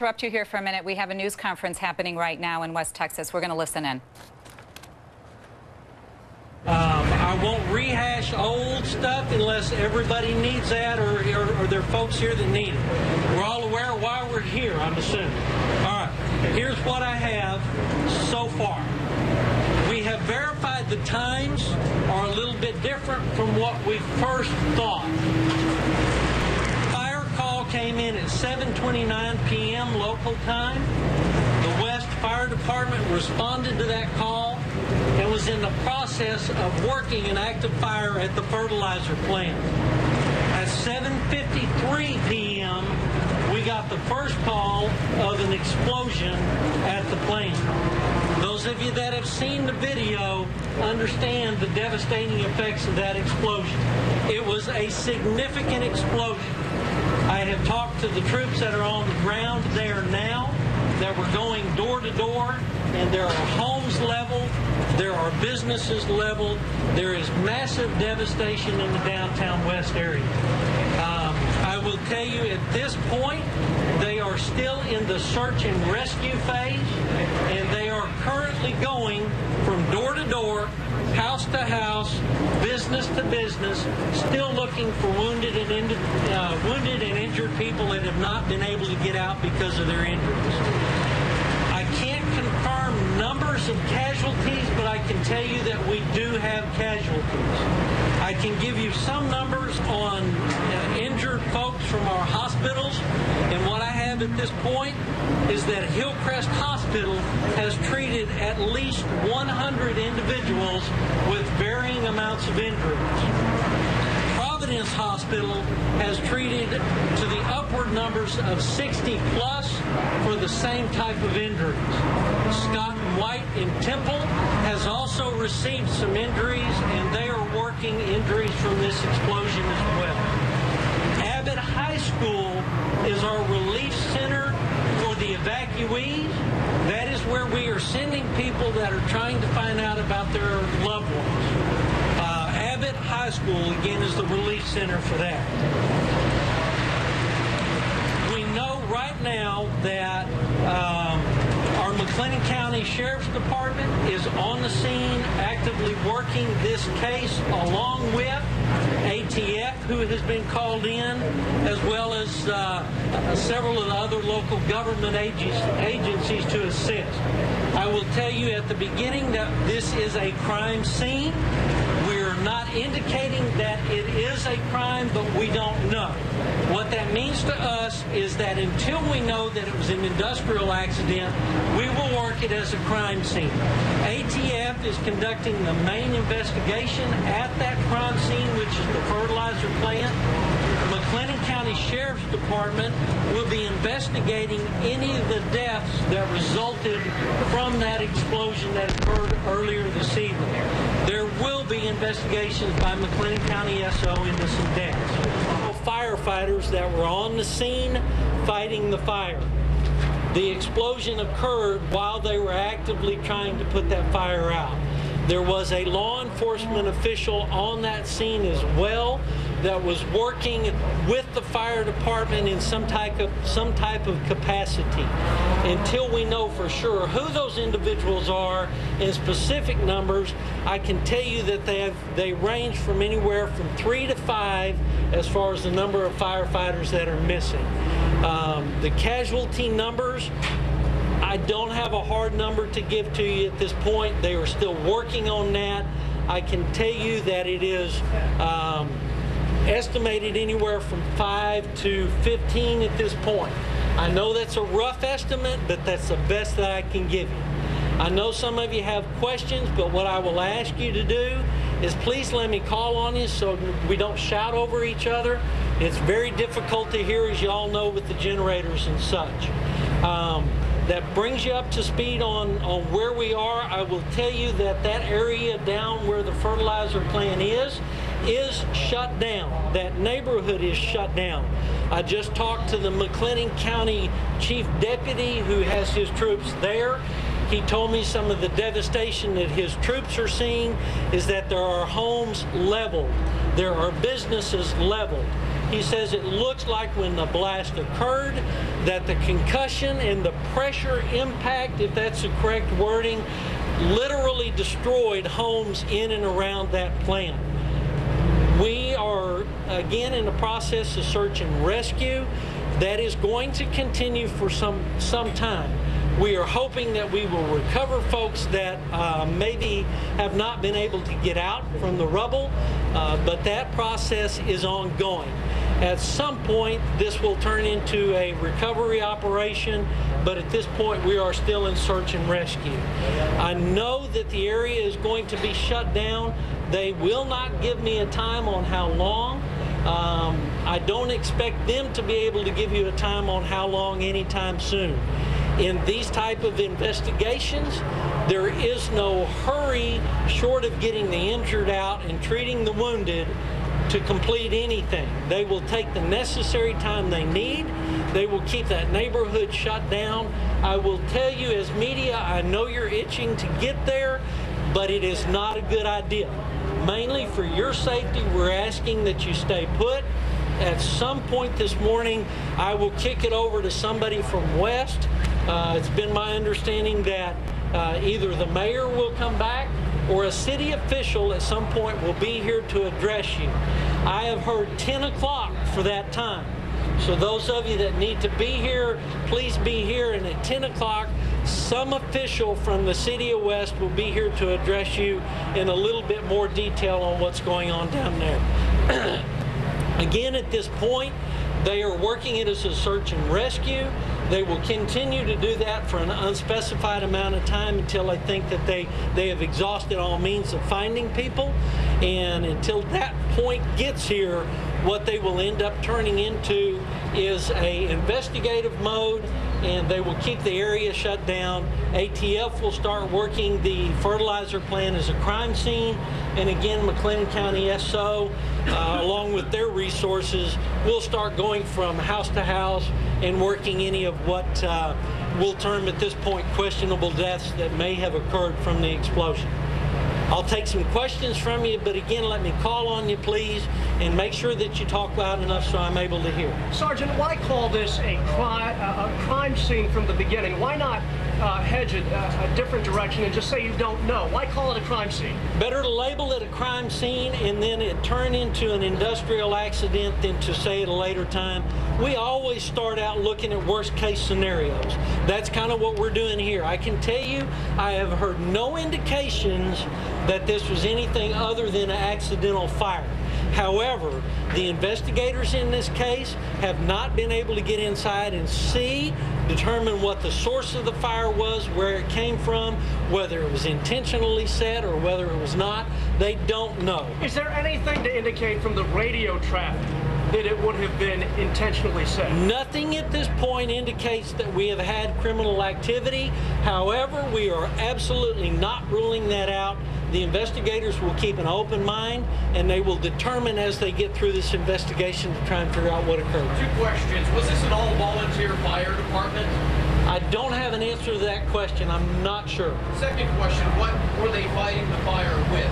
Interrupt you here for a minute. We have a news conference happening right now in West Texas. We're going to listen in. I won't rehash old stuff unless everybody needs that or there are folks here that need it. We're all aware of why we're here, I'm assuming. All right, here's what I have so far. We have verified the times are a little bit different from what we first thought. Fire call came in at 7:29 p.m. local time. The West Fire Department responded to that call and was in the process of working an active fire at the fertilizer plant. At 7:53 p.m., we got the first call of an explosion at the plant. Those of you that have seen the video understand the devastating effects of that explosion. It was a significant explosion. I have talked to the troops that are on the ground there now, that were going door to door, and there are homes leveled, there are businesses leveled, there is massive devastation in the downtown West area. I will tell you at this point, they are still in the search and rescue phase, and they are currently going from door to door, house to house, business to business, still looking for wounded and injured people that have not been able to get out because of their injuries. I can't confirm numbers of casualties, but I can tell you that we do have casualties. I can give you some numbers on injured folks from our hospitals, and what I have at this point is that Hillcrest Hospital has treated at least 100 individuals with varying amounts of injuries. Providence Hospital has treated to the upward numbers of 60 plus for the same type of injuries. Scott and White in Temple has also received some injuries, and they are working injuries from this explosion as well. Abbott High School is our relief center for the evacuees. That is where we are sending people that are trying to find out about their loved ones. Abbott High School, again, is the relief center for that. We know right now that our McLennan County Sheriff's Department is on the scene actively working this case along with ATF, who has been called in, as well as several of the other local government agencies to assist. I will tell you at the beginning that this is a crime scene. We're not indicating that it is a crime, but we don't know. What that means to us is that until we know that it was an industrial accident, we will work it as a crime scene. ATF is conducting the main investigation at that crime scene, which is the fertilizer plant. McLennan County Sheriff's Department will be investigating any of the deaths that resulted from that explosion that occurred earlier this evening. There will be investigations by McLennan County SO into some deaths. Firefighters that were on the scene fighting the fire. The explosion occurred while they were actively trying to put that fire out. There was a law enforcement official on that scene as well that was working with the fire department in some type of capacity. Until we know for sure who those individuals are in specific numbers, I can tell you that they range from anywhere from 3 to 5 as far as the number of firefighters that are missing. The casualty numbers, I don't have a hard number to give to you at this point. They are still working on that. I can tell you that it is estimated anywhere from 5 to 15 at this point. I know that's a rough estimate, but that's the best that I can give you. I know some of you have questions, but what I will ask you to do is please let me call on you so we don't shout over each other. It's very difficult to hear, as you all know, with the generators and such. That brings you up to speed on where we are. I will tell you that that area down where the fertilizer plant is shut down. That neighborhood is shut down. I just talked to the McLennan County Chief Deputy who has his troops there. He told me some of the devastation that his troops are seeing is that there are homes leveled. There are businesses leveled. He says it looks like when the blast occurred that the concussion and the pressure impact, if that's the correct wording, literally destroyed homes in and around that plant. We are, again, in the process of search and rescue. That is going to continue for some time. We are hoping that we will recover folks that maybe have not been able to get out from the rubble, but that process is ongoing. At some point, this will turn into a recovery operation, but at this point, we are still in search and rescue. I know that the area is going to be shut down. They will not give me a time on how long. I don't expect them to be able to give you a time on how long anytime soon. In these type of investigations, there is no hurry short of getting the injured out and treating the wounded to complete anything. They will take the necessary time they need. They will keep that neighborhood shut down. I will tell you, as media, I know you're itching to get there, but it is not a good idea. Mainly for your safety, we're asking that you stay put. At some point this morning, I will kick it over to somebody from West. It's been my understanding that either the mayor will come back or a city official at some point will be here to address you. I have heard 10 o'clock for that time. So those of you that need to be here, please be here. And at 10 o'clock, some official from the city of West will be here to address you in a little bit more detail on what's going on down there. Again, at this point, they are working it as a search and rescue. They will continue to do that for an unspecified amount of time until I think that they have exhausted all means of finding people. And until that point gets here, what they will end up turning into is a investigative mode, and they will keep the area shut down. ATF will start working the fertilizer plant as a crime scene, and again, McLennan County SO, along with their resources, will start going from house to house and working any of what we'll term at this point questionable deaths that may have occurred from the explosion. I'll take some questions from you, but again, let me call on you, please, and make sure that you talk loud enough so I'm able to hear. Sergeant, why call this a crime scene from the beginning? Why not hedge it a different direction and just say you don't know? Why call it a crime scene? Better to label it a crime scene and then it turn into an industrial accident than to say at a later time. We always start out looking at worst case scenarios. That's kind of what we're doing here. I can tell you, I have heard no indications that this was anything other than an accidental fire. However, the investigators in this case have not been able to get inside and determine what the source of the fire was, where it came from, whether it was intentionally set or whether it was not. They don't know. Is there anything to indicate from the radio traffic that it would have been intentionally set? Nothing at this point indicates that we have had criminal activity. However, we are absolutely not ruling that out. The investigators will keep an open mind, and they will determine as they get through this investigation to try and figure out what occurred. 2 questions. Was this an all-volunteer fire department? I don't have an answer to that question. I'm not sure. Second question, what were they fighting the fire with?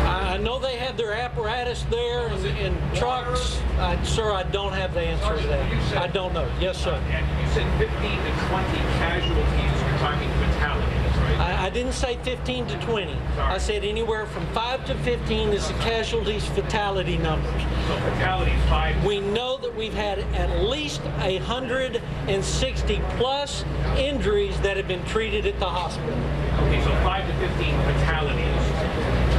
I know they had their apparatus there and trucks. Sir, I don't have the answer to that. I don't know. Yes, sir. And you said 15 to 20 casualties. You're talking fatalities, right? I didn't say 15 to 20. Sorry. I said anywhere from 5 to 15 is the casualties fatality numbers. So fatalities, 5. We know that we've had at least 160 plus injuries that have been treated at the hospital. Okay, so 5 to 15 fatalities.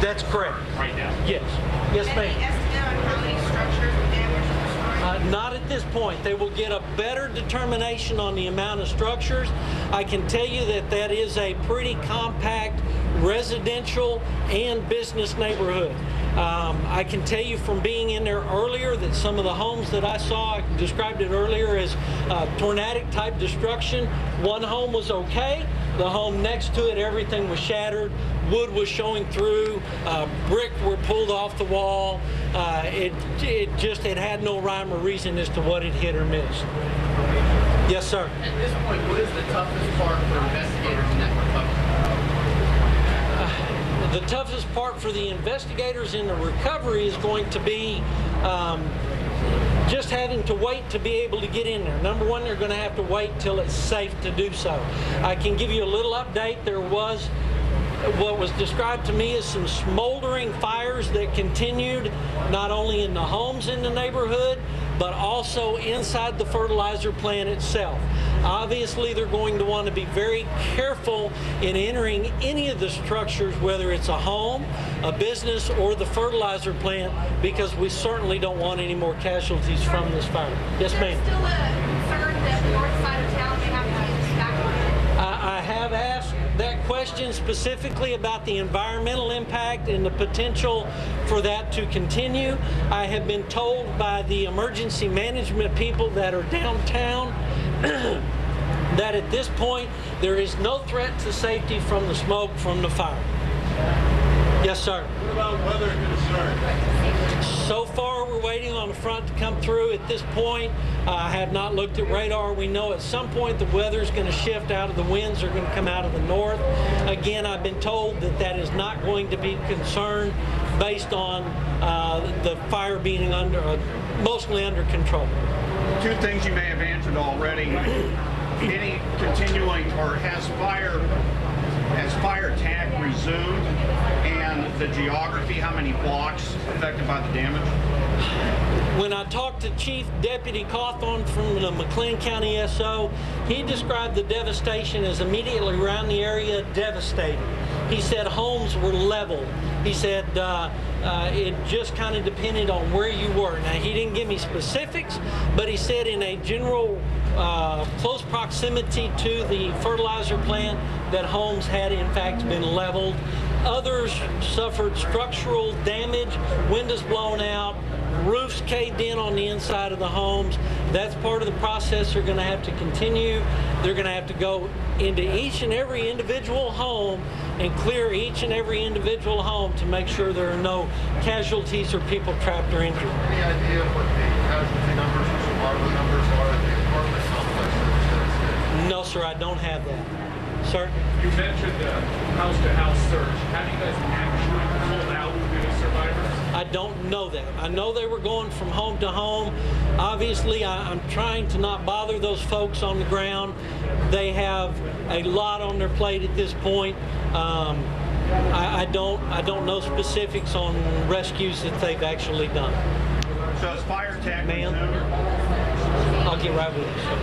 That's correct. Right now. Yes. Yes, ma'am. Any estimate on how many structures were damaged or destroyed? Not at this point. They will get a better determination on the amount of structures. I can tell you that that is a pretty compact residential and business neighborhood. I can tell you from being in there earlier that some of the homes that I saw, I described it earlier as tornadic type destruction. One home was okay. The home next to it, everything was shattered. Wood was showing through. Brick were pulled off the wall. It had no rhyme or reason as to what it hit or missed. Yes, sir. At this point, what is the toughest part for investigators in that recovery? The toughest part for the investigators in the recovery is going to be just having to wait to be able to get in there. Number one, they're going to have to wait till it's safe to do so. I can give you a little update. There was what was described to me as some smoldering fires that continued not only in the homes in the neighborhood, but also inside the fertilizer plant itself. Obviously, they're going to want to be very careful in entering any of the structures, whether it's a home, a business, or the fertilizer plant, because we certainly don't want any more casualties from this fire. Yes, ma'am. There's still a concern that the north side of town may have to be evacuated. I have asked that question specifically about the environmental impact and the potential for that to continue. I have been told by the emergency management people that are downtown that at this point there is no threat to safety from the smoke from the fire. Yes, sir. What about weather concerns? So far, we're waiting on the front to come through. At this point, I have not looked at radar. We know at some point the weather's going to shift out of the winds are going to come out of the north. Again, I've been told that that is not going to be concerned based on the fire being mostly under control. Two things you may have answered already. Any continuing, or has fire attack resumed, and the geography, how many blocks affected by the damage? When I talked to Chief Deputy Cawthorn from the McLean County SO, he described the devastation as immediately around the area devastating. He said homes were leveled. He said it just kind of depended on where you were. Now, he didn't give me specifics, but he said in a general close proximity to the fertilizer plant that homes had in fact been leveled. Others suffered structural damage, windows blown out, roofs caved in on the inside of the homes. That's part of the process they're going to have to continue. They're going to have to go into each and every individual home and clear each and every individual home to make sure there are no casualties or people trapped or injured. Any idea what the casualty numbers or survival numbers are at the apartment complex? No, sir, I don't have that. Sir? You mentioned the house-to-house search. Have you guys actually pulled out any survivors? I don't know that. I know they were going from home to home. Obviously, I'm trying to not bother those folks on the ground. They have a lot on their plate at this point. I don't know specifics on rescues that they've actually done. So is fire attack Ma'am? resumed? I'll get right with you, sir.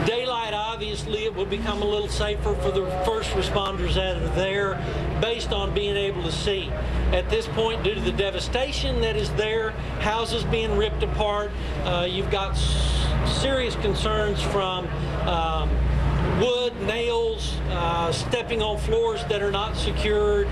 Daylight, obviously, it will become a little safer for the first responders that are there based on being able to see. At this point, due to the devastation that is there, houses being ripped apart, you've got serious concerns from wood, nails, stepping on floors that are not secured,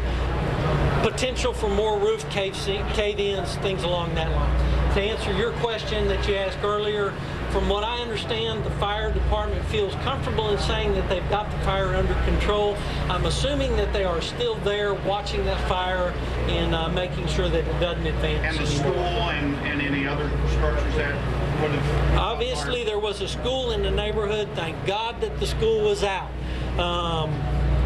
potential for more roof cave-ins, things along that line. To answer your question that you asked earlier, from what I understand, the fire department feels comfortable in saying that they've got the fire under control. I'm assuming that they are still there watching that fire and making sure that it doesn't advance. And the school and any other structures that would have... Obviously, there was a school in the neighborhood. Thank God that the school was out.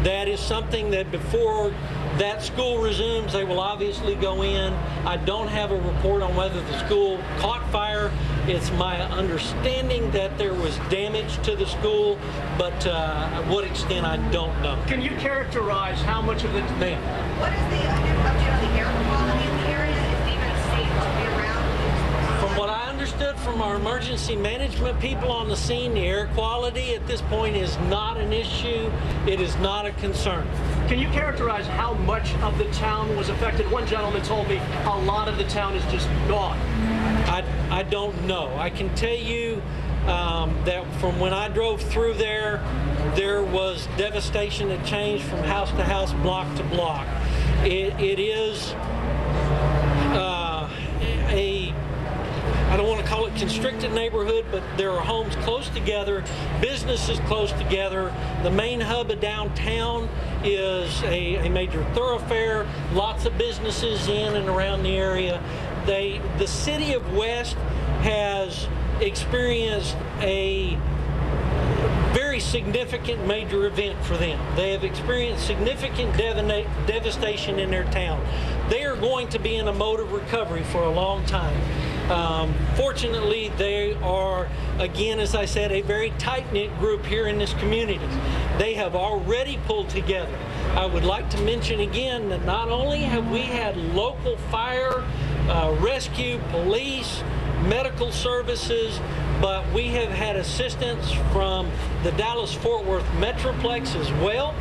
That is something that before that school resumes, they will obviously go in. I don't have a report on whether the school caught fire. It's my understanding that there was damage to the school, but what extent I don't know. Can you characterize how much of the... Ma'am. What is the update on the air quality in the area? Is it even safe to be around? From what I understood from our emergency management people on the scene, the air quality at this point is not an issue. It is not a concern. Can you characterize how much of the town was affected? One gentleman told me a lot of the town is just gone. I don't know. I can tell you that from when I drove through there was devastation that changed from house to house, block to block. It is I don't want to call it constricted neighborhood, but there are homes close together, businesses close together. The main hub of downtown is a major thoroughfare, lots of businesses in and around the area. The city of West has experienced a very significant major event for them. They have experienced significant devastation in their town. They are going to be in a mode of recovery for a long time. Fortunately, they are, again, as I said, a very tight-knit group here in this community. They have already pulled together. I would like to mention again that not only have we had local fire, rescue, police, medical services, but we have had assistance from the Dallas-Fort Worth Metroplex as well.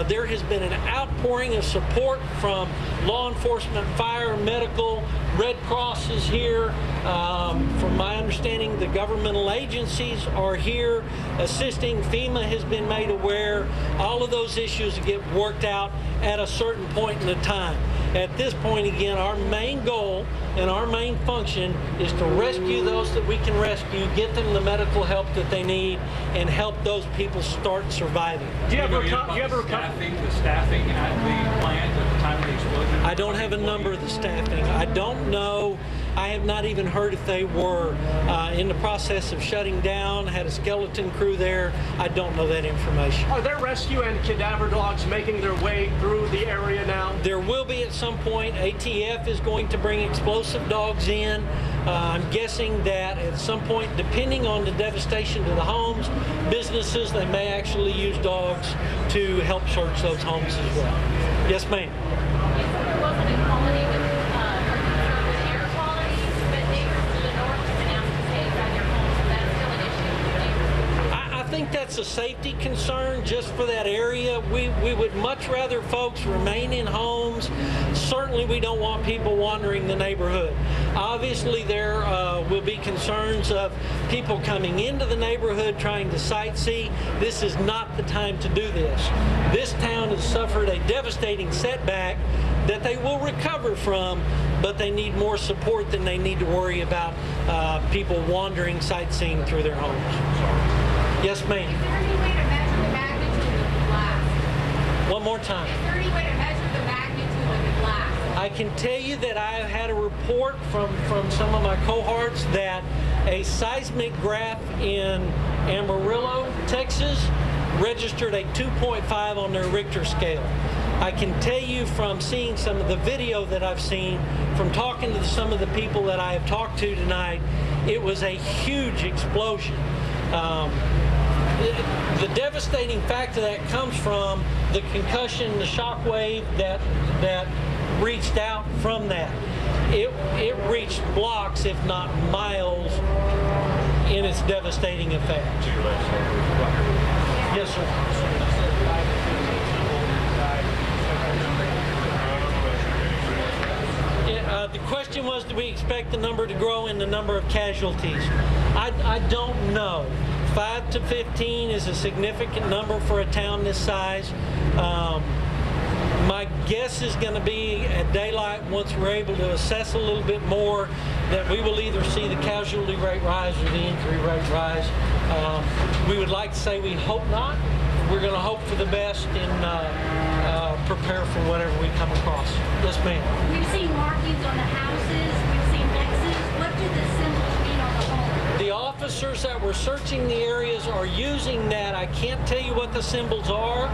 There has been an outpouring of support from law enforcement, fire, medical, Red Cross is here. From my understanding, the governmental agencies are here assisting. FEMA has been made aware. All of those issues get worked out at a certain point in the time. At this point, again, our main goal and our main function is to rescue those that we can rescue, get them the medical help that they need, and help those people start surviving. Do you ever the staffing at the plant at the time of the explosion? I don't have a number of the staffing. I don't know. I have not even heard if they were in the process of shutting down, had a skeleton crew there. I don't know that information. Are there rescue and cadaver dogs making their way through the area now? There will be at some point. ATF is going to bring explosive dogs in. I'm guessing that at some point, depending on the devastation to the homes, businesses, they may actually use dogs to help search those homes as well. Yes, ma'am. I think that's a safety concern just for that area. We would much rather folks remain in homes. Certainly we don't want people wandering the neighborhood. Obviously there will be concerns of people coming into the neighborhood trying to sightsee. This is not the time to do this. This town has suffered a devastating setback that they will recover from, but they need more support than they need to worry about people wandering, sightseeing through their homes. Yes, ma'am. Is there any way to measure the magnitude of the blast? One more time. Is there any way to measure the magnitude of the blast? I can tell you that I have had a report from some of my cohorts that a seismic graph in Amarillo, Texas, registered a 2.5 on their Richter scale. I can tell you from seeing some of the video that I've seen, from talking to some of the people that I have talked to tonight, it was a huge explosion. The devastating factor that comes from the concussion, the shock wave that reached out from that. It reached blocks, if not miles, in its devastating effect. Yes, sir. The question was, do we expect the number to grow in the number of casualties? I don't know. 5 to 15 is a significant number for a town this size. My guess is going to be at daylight, once we're able to assess a little bit more, that we will either see the casualty rate rise or the injury rate rise. We would like to say we hope not. We're going to hope for the best and prepare for whatever we come across. Yes, ma'am. We've seen markings on the houses. We've seen X's. What do the symbols mean on the home? The officers that were searching the areas are using that. I can't tell you what the symbols are,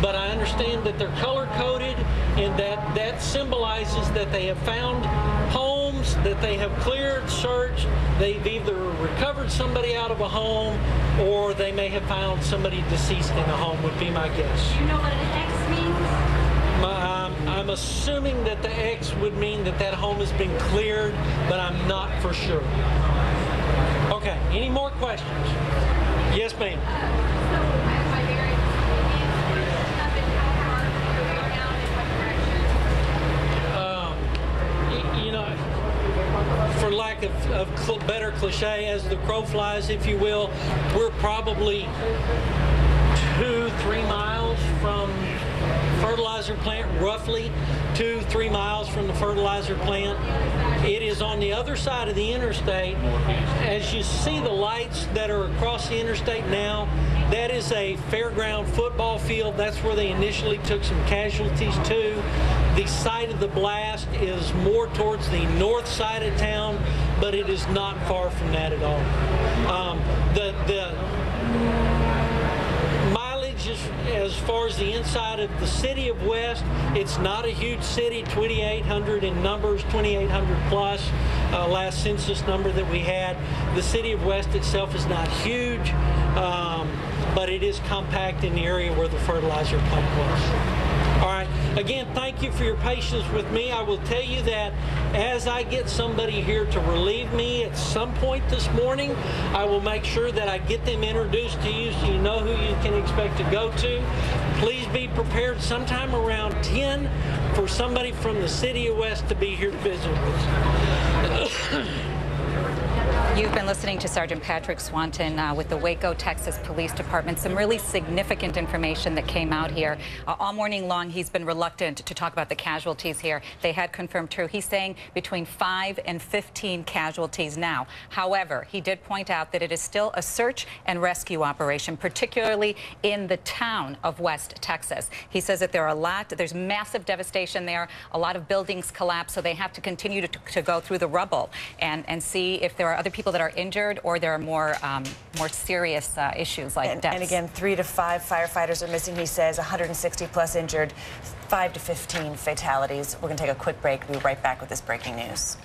but I understand that they're color-coded and that symbolizes that they have found homes that they have cleared, searched. They've either recovered somebody out of a home or they may have found somebody deceased in a home, would be my guess. Do you know what an X means? I'm assuming that the X would mean that that home has been cleared, but I'm not for sure. Okay, any more questions? Yes, ma'am. For lack of better cliche, as the crow flies, if you will, we're probably 2-3 miles from fertilizer plant, roughly 2-3 miles from the fertilizer plant. It is on the other side of the interstate. As you see the lights that are across the interstate now, that is a fairground football field. That's where they initially took some casualties to. The site of the blast is more towards the north side of town, but it is not far from that at all. as far as the inside of the city of West, it's not a huge city, 2,800 in numbers, 2,800 plus, last census number that we had. The city of West itself is not huge, but it is compact in the area where the fertilizer plant was. All right, again, thank you for your patience with me. I will tell you that as I get somebody here to relieve me at some point this morning, I will make sure that I get them introduced to you so you know who you can expect to go to. Please be prepared sometime around 10 for somebody from the city of West to be here to visit with us. You've been listening to Sergeant Patrick Swanton with the Waco, Texas Police Department. Some really significant information that came out here. All morning long, he's been reluctant to talk about the casualties here. They had confirmed true. He's saying between 5 and 15 casualties now. However, he did point out that it is still a search and rescue operation, particularly in the town of West Texas. He says that there's massive devastation there. A lot of buildings collapsed, so they have to continue to go through the rubble and see if there are other people that are injured or there are more serious issues like deaths. And again, 3 to 5 firefighters are missing, he says, 160 plus injured, 5 to 15 fatalities. We're going to take a quick break. We'll be right back with this breaking news.